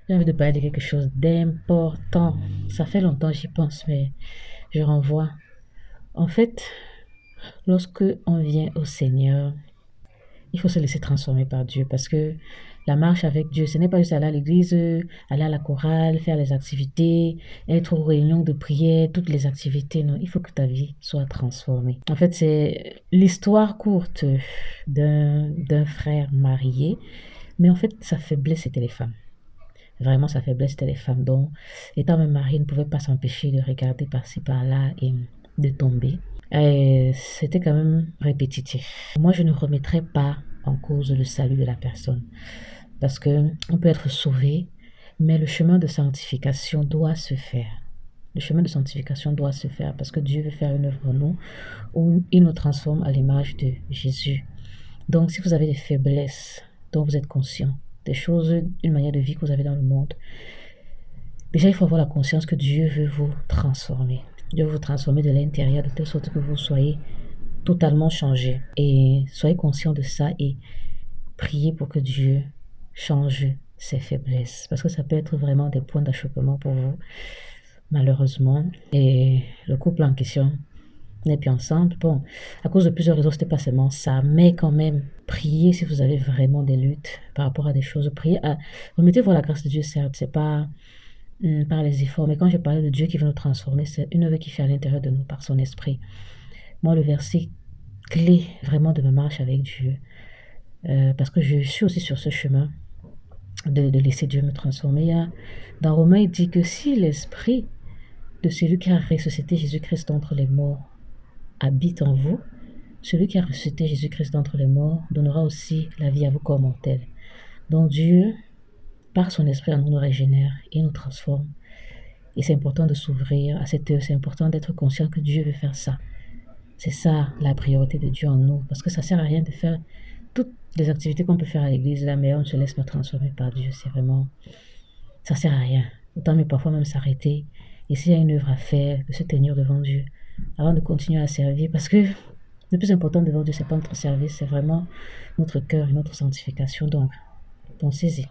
J'ai envie de parler de quelque chose d'important. Ça fait longtemps que j'y pense, mais je renvoie. En fait, lorsque on vient au Seigneur, il faut se laisser transformer par Dieu parce que la marche avec Dieu, ce n'est pas juste aller à l'église, aller à la chorale, faire les activités, être aux réunions de prière, toutes les activités. Non, il faut que ta vie soit transformée. En fait, c'est l'histoire courte d'un frère marié, mais en fait, sa faiblesse, c'était les femmes. Vraiment, sa faiblesse, c'était les femmes. Donc, étant même marié, ne pouvait pas s'empêcher de regarder par-ci, par-là et de tomber. Et c'était quand même répétitif. Moi, je ne remettrais pas en cause le salut de la personne. Parce que on peut être sauvé, mais le chemin de sanctification doit se faire. Le chemin de sanctification doit se faire parce que Dieu veut faire une œuvre en nous où il nous transforme à l'image de Jésus. Donc, si vous avez des faiblesses dont vous êtes conscient, des choses, une manière de vie que vous avez dans le monde, déjà, il faut avoir la conscience que Dieu veut vous transformer. Dieu veut vous transformer de l'intérieur de telle sorte que vous soyez totalement changé. Et soyez conscient de ça et priez pour que Dieu change ses faiblesses. Parce que ça peut être vraiment des points d'achoppement pour vous, malheureusement. Et le couple en question n'est plus ensemble. Bon, à cause de plusieurs raisons, c'était pas seulement ça, mais quand même, priez si vous avez vraiment des luttes par rapport à des choses. Priez à, remettez-vous à la grâce de Dieu, certes, c'est pas par les efforts, mais quand je parlais de Dieu qui veut nous transformer, c'est une œuvre qui fait à l'intérieur de nous par son esprit. Moi, le verset clé vraiment de ma marche avec Dieu, parce que je suis aussi sur ce chemin de laisser Dieu me transformer. Dans Romains, il dit que si l'esprit de celui qui a ressuscité Jésus-Christ d'entre les morts habite en vous, celui qui a ressuscité Jésus-Christ d'entre les morts donnera aussi la vie à vous comme mortels. Donc Dieu, par son esprit, en nous régénère et nous transforme. Et c'est important de s'ouvrir à cette œuvre, c'est important d'être conscient que Dieu veut faire ça. C'est ça la priorité de Dieu en nous, parce que ça sert à rien de faire toutes les activités qu'on peut faire à l'église là, mais on ne se laisse pas transformer par Dieu. C'est vraiment, ça sert à rien. Autant mais parfois même s'arrêter. Et s'il y a une œuvre à faire, de se tenir devant Dieu avant de continuer à servir, parce que le plus important devant Dieu, c'est pas notre service, c'est vraiment notre cœur et notre sanctification. Donc, pensez-y.